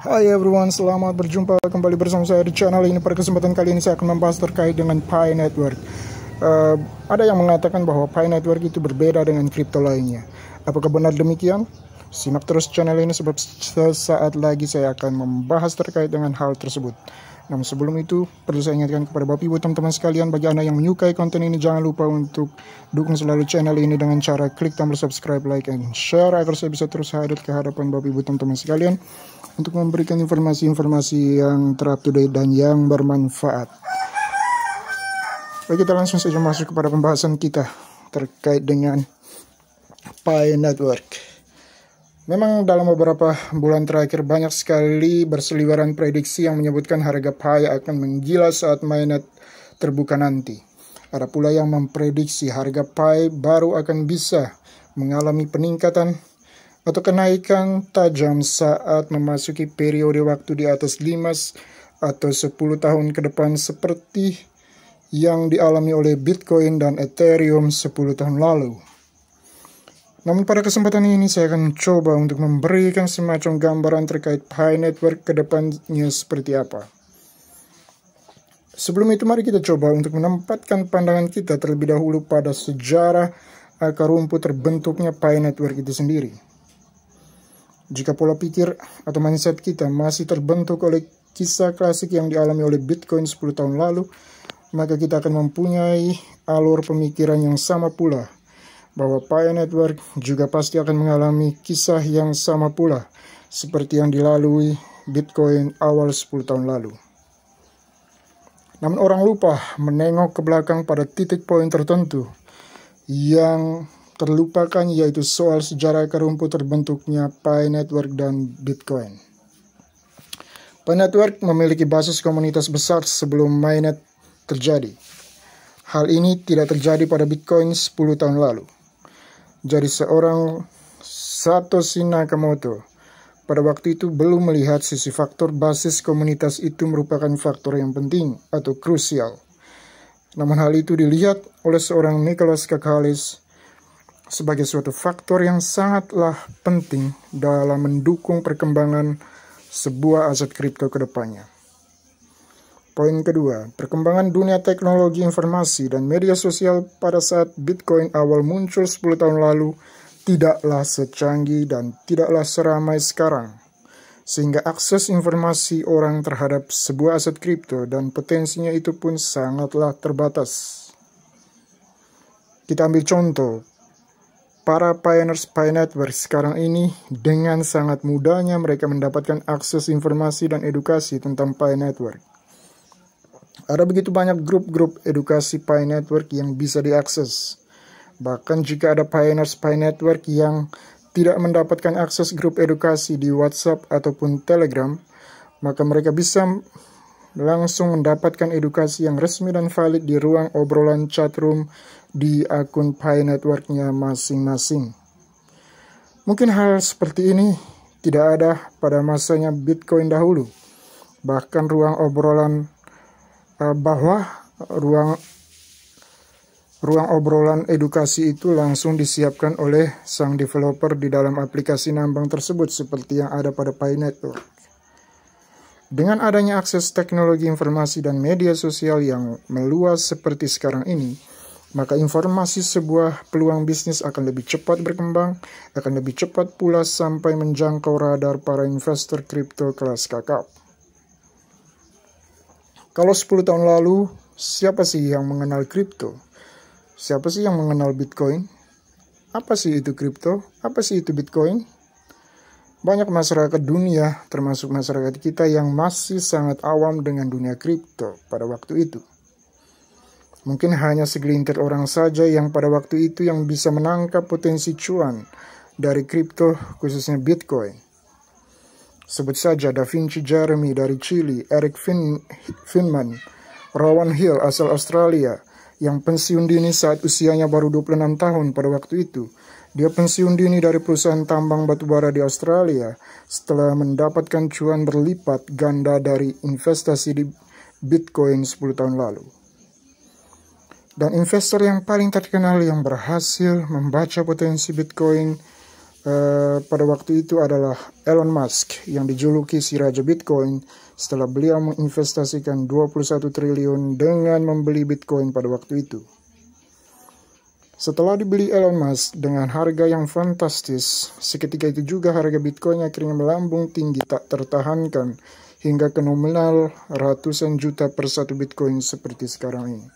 Hai everyone, selamat berjumpa kembali bersama saya di channel ini. Pada kesempatan kali ini saya akan membahas terkait dengan Pi Network. Ada yang mengatakan bahwa Pi Network itu berbeda dengan kripto lainnya. Apakah benar demikian? Simak terus channel ini sebab sesaat lagi saya akan membahas terkait dengan hal tersebut. Namun sebelum itu, perlu saya ingatkan kepada Bapak Ibu teman-teman sekalian, bagi Anda yang menyukai konten ini, jangan lupa untuk dukung selalu channel ini dengan cara klik tombol subscribe, like, and share agar saya bisa terus hadir ke hadapan Bapak Ibu teman-teman sekalian untuk memberikan informasi-informasi yang ter-up-to-date dan yang bermanfaat. Baik, kita langsung saja masuk kepada pembahasan kita terkait dengan Pi Network. Memang dalam beberapa bulan terakhir banyak sekali berseliweran prediksi yang menyebutkan harga Pi akan menggila saat mainnet terbuka nanti. Ada pula yang memprediksi harga Pi baru akan bisa mengalami peningkatan atau kenaikan tajam saat memasuki periode waktu di atas 5 atau 10 tahun ke depan seperti yang dialami oleh Bitcoin dan Ethereum 10 tahun lalu. Namun pada kesempatan ini saya akan coba untuk memberikan semacam gambaran terkait Pi Network ke depannya seperti apa. Sebelum itu mari kita coba untuk menempatkan pandangan kita terlebih dahulu pada sejarah akar rumput terbentuknya Pi Network itu sendiri. Jika pola pikir atau mindset kita masih terbentuk oleh kisah klasik yang dialami oleh Bitcoin 10 tahun lalu, maka kita akan mempunyai alur pemikiran yang sama pula, bahwa Pi Network juga pasti akan mengalami kisah yang sama pula seperti yang dilalui Bitcoin awal 10 tahun lalu. Namun orang lupa menengok ke belakang pada titik poin tertentu yang terlupakan, yaitu soal sejarah akar rumput terbentuknya Pi Network dan Bitcoin. Pi Network memiliki basis komunitas besar sebelum mainnet terjadi. Hal ini tidak terjadi pada Bitcoin 10 tahun lalu. Jadi seorang Satoshi Nakamoto pada waktu itu belum melihat sisi faktor basis komunitas itu merupakan faktor yang penting atau krusial. Namun hal itu dilihat oleh seorang Nicholas Kakalis sebagai suatu faktor yang sangatlah penting dalam mendukung perkembangan sebuah aset kripto ke depannya. Poin kedua, perkembangan dunia teknologi informasi dan media sosial pada saat Bitcoin awal muncul 10 tahun lalu tidaklah secanggih dan tidaklah seramai sekarang, sehingga akses informasi orang terhadap sebuah aset kripto dan potensinya itu pun sangatlah terbatas. Kita ambil contoh, para pioneers Pi Network sekarang ini dengan sangat mudahnya mereka mendapatkan akses informasi dan edukasi tentang Pi Network. Ada begitu banyak grup-grup edukasi Pi Network yang bisa diakses. Bahkan jika ada pioneers Pi Network yang tidak mendapatkan akses grup edukasi di WhatsApp ataupun Telegram, maka mereka bisa langsung mendapatkan edukasi yang resmi dan valid di ruang obrolan chatroom di akun Pi Network-nya masing-masing. Mungkin hal seperti ini tidak ada pada masanya Bitcoin dahulu. Bahkan ruang obrolan ruang obrolan edukasi itu langsung disiapkan oleh sang developer di dalam aplikasi nambang tersebut seperti yang ada pada Pi Network. Dengan adanya akses teknologi informasi dan media sosial yang meluas seperti sekarang ini, maka informasi sebuah peluang bisnis akan lebih cepat berkembang, akan lebih cepat pula sampai menjangkau radar para investor kripto kelas kakap. Kalau 10 tahun lalu, siapa sih yang mengenal kripto? Siapa sih yang mengenal Bitcoin? Apa sih itu kripto? Apa sih itu Bitcoin? Banyak masyarakat dunia, termasuk masyarakat kita, yang masih sangat awam dengan dunia kripto pada waktu itu. Mungkin hanya segelintir orang saja yang pada waktu itu yang bisa menangkap potensi cuan dari kripto, khususnya Bitcoin. Sebut saja Da Vinci Jeremy dari Chile, Eric Finman, Rowan Hill asal Australia, yang pensiun dini saat usianya baru 26 tahun pada waktu itu. Dia pensiun dini dari perusahaan tambang batubara di Australia setelah mendapatkan cuan berlipat ganda dari investasi di Bitcoin 10 tahun lalu. Dan investor yang paling terkenal yang berhasil membaca potensi Bitcoin pada waktu itu adalah Elon Musk yang dijuluki si Raja Bitcoin setelah beliau menginvestasikan 21 triliun dengan membeli Bitcoin pada waktu itu. Setelah dibeli Elon Musk dengan harga yang fantastis, seketika itu juga harga Bitcoin akhirnya melambung tinggi tak tertahankan hingga ke nominal ratusan juta per satu Bitcoin seperti sekarang ini.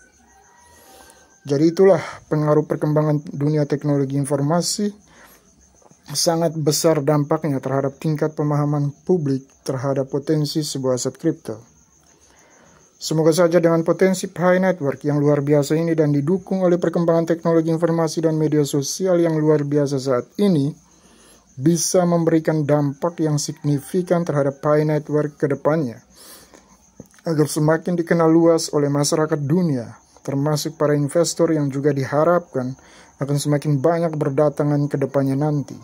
Jadi itulah pengaruh perkembangan dunia teknologi informasi, sangat besar dampaknya terhadap tingkat pemahaman publik terhadap potensi sebuah aset kripto. Semoga saja dengan potensi Pi Network yang luar biasa ini dan didukung oleh perkembangan teknologi informasi dan media sosial yang luar biasa saat ini, bisa memberikan dampak yang signifikan terhadap Pi Network ke depannya, agar semakin dikenal luas oleh masyarakat dunia, termasuk para investor yang juga diharapkan akan semakin banyak berdatangan ke depannya nanti.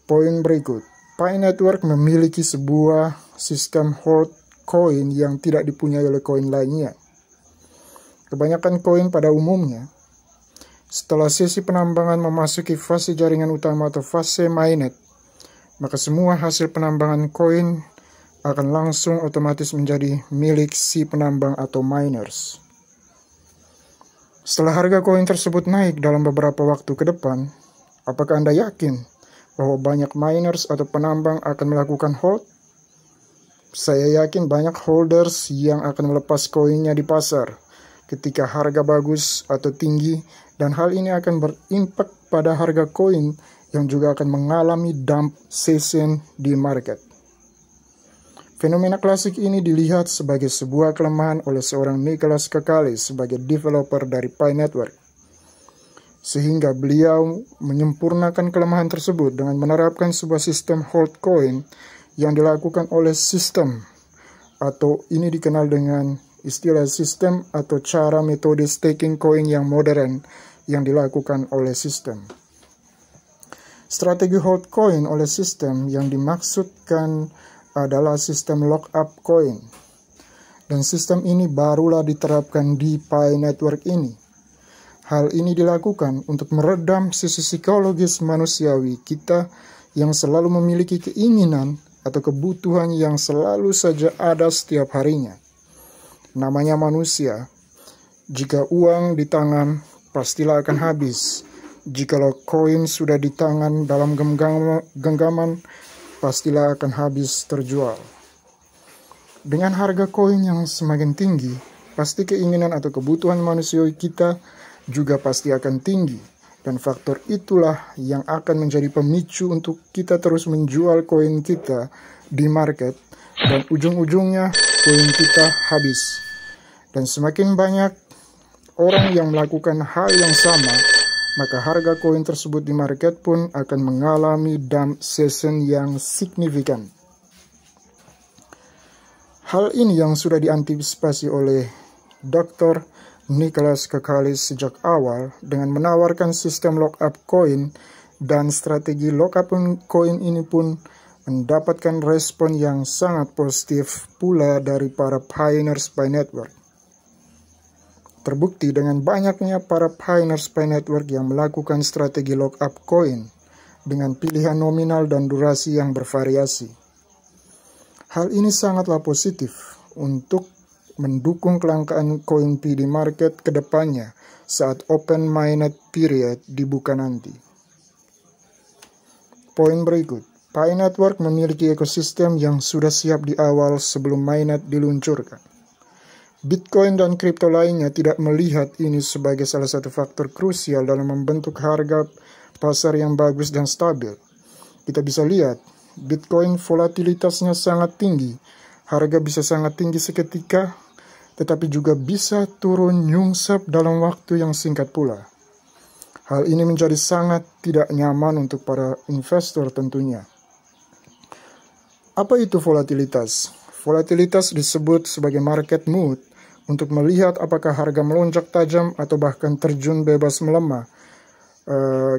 Poin berikut, Pi Network memiliki sebuah sistem hold koin yang tidak dipunyai oleh koin lainnya. Kebanyakan koin pada umumnya, setelah sesi penambangan memasuki fase jaringan utama atau fase mainnet, maka semua hasil penambangan koin akan langsung otomatis menjadi milik si penambang atau miners. Setelah harga koin tersebut naik dalam beberapa waktu ke depan, apakah Anda yakin bahwa banyak miners atau penambang akan melakukan hold? Saya yakin banyak holders yang akan melepas koinnya di pasar ketika harga bagus atau tinggi, dan hal ini akan berimpak pada harga koin yang juga akan mengalami dump session di market. Fenomena klasik ini dilihat sebagai sebuah kelemahan oleh seorang Nicholas Kakalis sebagai developer dari Pi Network, sehingga beliau menyempurnakan kelemahan tersebut dengan menerapkan sebuah sistem hold coin yang dilakukan oleh sistem, atau ini dikenal dengan istilah sistem atau cara metode staking koin yang modern yang dilakukan oleh sistem. Strategi hold coin oleh sistem yang dimaksudkan adalah sistem lockup coin, dan sistem ini barulah diterapkan di Pi Network ini. Hal ini dilakukan untuk meredam sisi psikologis manusiawi kita yang selalu memiliki keinginan atau kebutuhan yang selalu saja ada setiap harinya. Namanya manusia, jika uang di tangan pastilah akan habis. Jikalau koin sudah di tangan dalam genggaman, pastilah akan habis terjual. Dengan harga koin yang semakin tinggi, pasti keinginan atau kebutuhan manusiawi kita juga pasti akan tinggi. Dan faktor itulah yang akan menjadi pemicu untuk kita terus menjual koin kita di market, dan ujung-ujungnya koin kita habis. Dan semakin banyak orang yang melakukan hal yang sama, maka harga koin tersebut di market pun akan mengalami dump session yang signifikan. Hal ini yang sudah diantisipasi oleh Dr. Nicholas Kakalis sejak awal dengan menawarkan sistem lockup coin, dan strategi lockup coin ini pun mendapatkan respon yang sangat positif pula dari para pioneers Pi Network. Terbukti dengan banyaknya para pioneers Pi Network yang melakukan strategi lockup coin dengan pilihan nominal dan durasi yang bervariasi. Hal ini sangatlah positif untuk mendukung kelangkaan koin Pi di market ke depannya saat open mainnet period dibuka nanti. Poin berikut, Pi Network memiliki ekosistem yang sudah siap di awal sebelum mainnet diluncurkan. Bitcoin dan kripto lainnya tidak melihat ini sebagai salah satu faktor krusial dalam membentuk harga pasar yang bagus dan stabil. Kita bisa lihat, Bitcoin volatilitasnya sangat tinggi, harga bisa sangat tinggi seketika, tetapi juga bisa turun nyungsep dalam waktu yang singkat pula. Hal ini menjadi sangat tidak nyaman untuk para investor tentunya. Apa itu volatilitas? Volatilitas disebut sebagai market mood untuk melihat apakah harga melonjak tajam atau bahkan terjun bebas melemah.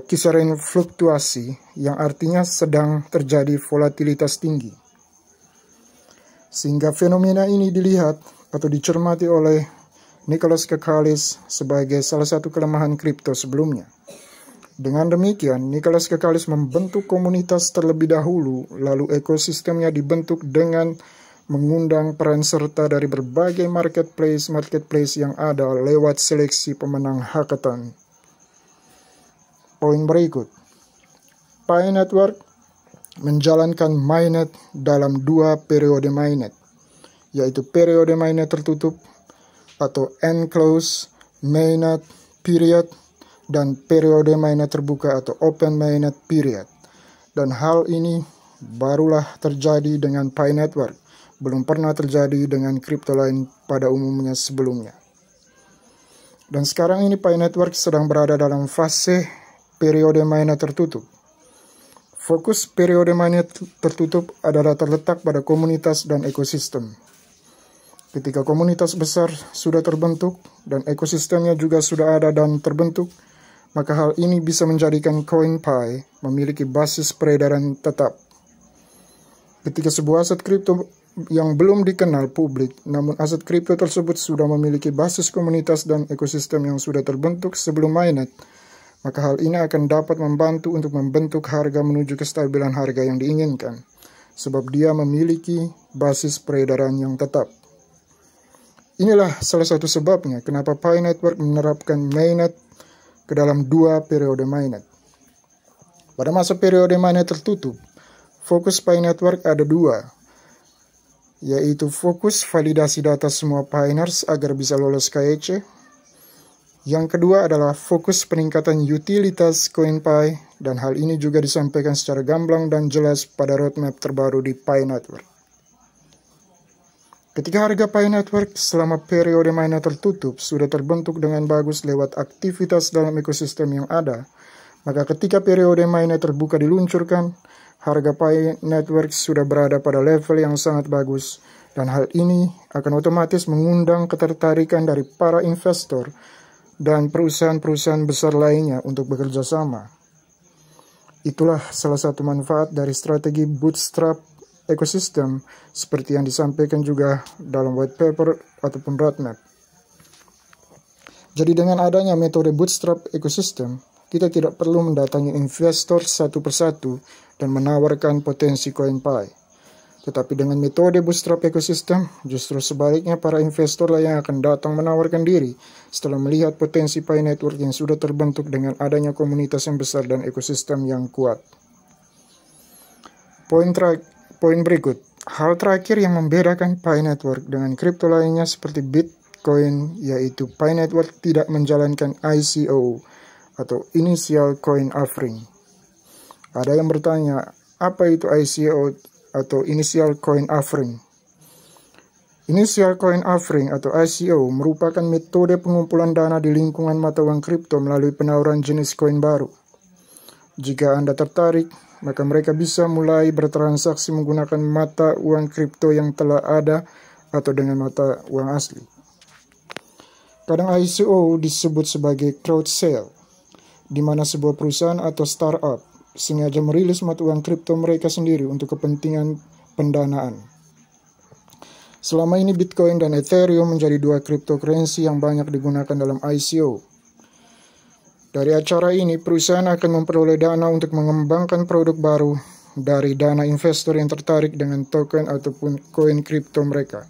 Kisaran fluktuasi yang artinya sedang terjadi volatilitas tinggi. Sehingga fenomena ini dilihat atau dicermati oleh Nicholas Kakalis sebagai salah satu kelemahan kripto sebelumnya. Dengan demikian, Nicholas Kekalis membentuk komunitas terlebih dahulu, lalu ekosistemnya dibentuk dengan mengundang peran serta dari berbagai marketplace yang ada lewat seleksi pemenang hackathon. Poin berikut, Pi Network menjalankan mainnet dalam 2 periode mainnet, yaitu periode mainnet tertutup atau enclosed mainnet period dan periode mainnet terbuka atau open mainnet period. Dan hal ini barulah terjadi dengan Pi Network, belum pernah terjadi dengan kripto lain pada umumnya sebelumnya. Dan sekarang ini Pi Network sedang berada dalam fase periode mainnet tertutup. Fokus periode mainnet tertutup adalah terletak pada komunitas dan ekosistem. Ketika komunitas besar sudah terbentuk dan ekosistemnya juga sudah ada dan terbentuk, maka hal ini bisa menjadikan koin Pi memiliki basis peredaran tetap. Ketika sebuah aset kripto yang belum dikenal publik, namun aset kripto tersebut sudah memiliki basis komunitas dan ekosistem yang sudah terbentuk sebelum mainnet, maka hal ini akan dapat membantu untuk membentuk harga menuju kestabilan harga yang diinginkan, sebab dia memiliki basis peredaran yang tetap. Inilah salah satu sebabnya kenapa Pi Network menerapkan mainnet ke dalam 2 periode mainnet. Pada masa periode mainnet tertutup, fokus Pi Network ada 2, yaitu fokus validasi data semua Piners agar bisa lolos KYC. Yang kedua adalah fokus peningkatan utilitas koin Pi, dan hal ini juga disampaikan secara gamblang dan jelas pada roadmap terbaru di Pi Network. Ketika harga Pi Network selama periode mainnet tertutup sudah terbentuk dengan bagus lewat aktivitas dalam ekosistem yang ada, maka ketika periode mainnet terbuka diluncurkan, harga Pi Network sudah berada pada level yang sangat bagus, dan hal ini akan otomatis mengundang ketertarikan dari para investor dan perusahaan-perusahaan besar lainnya untuk bekerja sama. Itulah salah satu manfaat dari strategi bootstrap ekosistem seperti yang disampaikan juga dalam white paper ataupun roadmap. Jadi dengan adanya metode bootstrap ekosistem, kita tidak perlu mendatangi investor satu persatu dan menawarkan potensi koin Pi. Tetapi dengan metode bootstrap ekosistem, justru sebaliknya para investor lah yang akan datang menawarkan diri setelah melihat potensi Pi Network yang sudah terbentuk dengan adanya komunitas yang besar dan ekosistem yang kuat. Poin berikut, hal terakhir yang membedakan Pi Network dengan kripto lainnya seperti Bitcoin, yaitu Pi Network tidak menjalankan ICO atau Initial Coin Offering. Ada yang bertanya, apa itu ICO atau Initial Coin Offering? Initial Coin Offering atau ICO merupakan metode pengumpulan dana di lingkungan mata uang kripto melalui penawaran jenis koin baru. Jika Anda tertarik, maka mereka bisa mulai bertransaksi menggunakan mata uang kripto yang telah ada atau dengan mata uang asli. Kadang ICO disebut sebagai crowd sale, di mana sebuah perusahaan atau startup sengaja merilis mata uang kripto mereka sendiri untuk kepentingan pendanaan. Selama ini Bitcoin dan Ethereum menjadi 2 cryptocurrency yang banyak digunakan dalam ICO. Dari acara ini, perusahaan akan memperoleh dana untuk mengembangkan produk baru dari dana investor yang tertarik dengan token ataupun koin kripto mereka.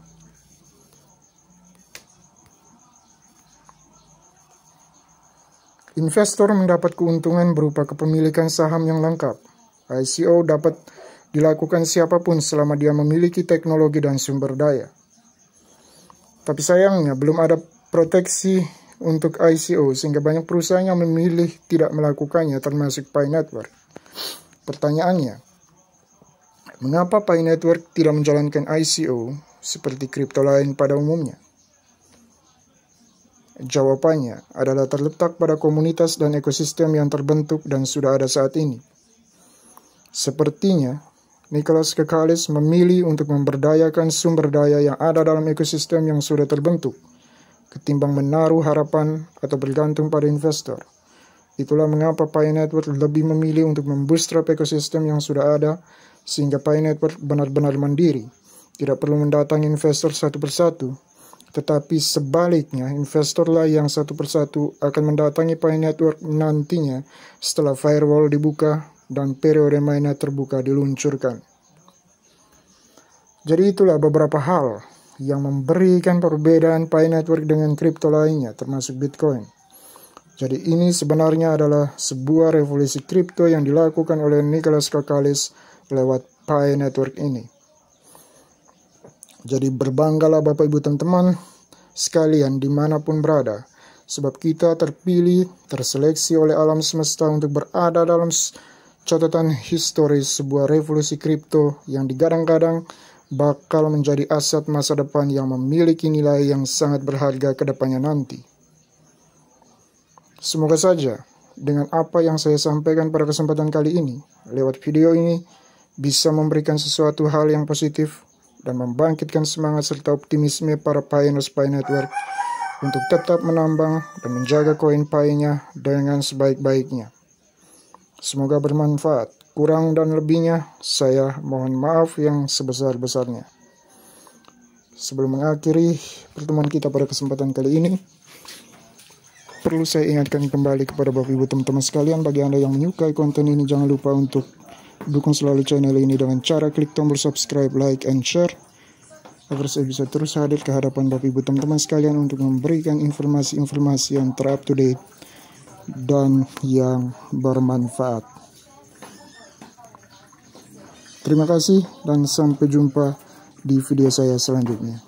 Investor mendapat keuntungan berupa kepemilikan saham yang lengkap. ICO dapat dilakukan siapapun selama dia memiliki teknologi dan sumber daya. Tapi sayangnya belum ada proteksi untuk ICO sehingga banyak perusahaan yang memilih tidak melakukannya termasuk Pi Network. Pertanyaannya, mengapa Pi Network tidak menjalankan ICO seperti kripto lain pada umumnya? Jawabannya adalah terletak pada komunitas dan ekosistem yang terbentuk dan sudah ada saat ini. Sepertinya, Nicholas Kekalis memilih untuk memberdayakan sumber daya yang ada dalam ekosistem yang sudah terbentuk, ketimbang menaruh harapan atau bergantung pada investor. Itulah mengapa Pi Network lebih memilih untuk membootstrap ekosistem yang sudah ada, sehingga Pi Network benar-benar mandiri, tidak perlu mendatangi investor satu persatu, Tetapi sebaliknya, investorlah yang satu persatu akan mendatangi Pi Network nantinya setelah firewall dibuka dan periode mainnet terbuka diluncurkan. Jadi itulah beberapa hal yang memberikan perbedaan Pi Network dengan kripto lainnya, termasuk Bitcoin. Jadi ini sebenarnya adalah sebuah revolusi kripto yang dilakukan oleh Nicholas Kakalis lewat Pi Network ini. Jadi berbanggalah Bapak Ibu teman-teman sekalian dimanapun berada, sebab kita terpilih, terseleksi oleh alam semesta untuk berada dalam catatan historis sebuah revolusi kripto yang digadang-gadang bakal menjadi aset masa depan yang memiliki nilai yang sangat berharga ke depannya nanti. Semoga saja dengan apa yang saya sampaikan pada kesempatan kali ini, lewat video ini, bisa memberikan sesuatu hal yang positif dan membangkitkan semangat serta optimisme para pioneers Pi Network untuk tetap menambang dan menjaga koin Pi-nya dengan sebaik-baiknya. Semoga bermanfaat. Kurang dan lebihnya, saya mohon maaf yang sebesar-besarnya. Sebelum mengakhiri pertemuan kita pada kesempatan kali ini, perlu saya ingatkan kembali kepada Bapak Ibu teman-teman sekalian, bagi Anda yang menyukai konten ini, jangan lupa untuk dukung selalu channel ini dengan cara klik tombol subscribe, like, and share, agar saya bisa terus hadir ke hadapan Bapak Ibu teman-teman sekalian untuk memberikan informasi-informasi yang ter-up to date dan yang bermanfaat. Terima kasih dan sampai jumpa di video saya selanjutnya.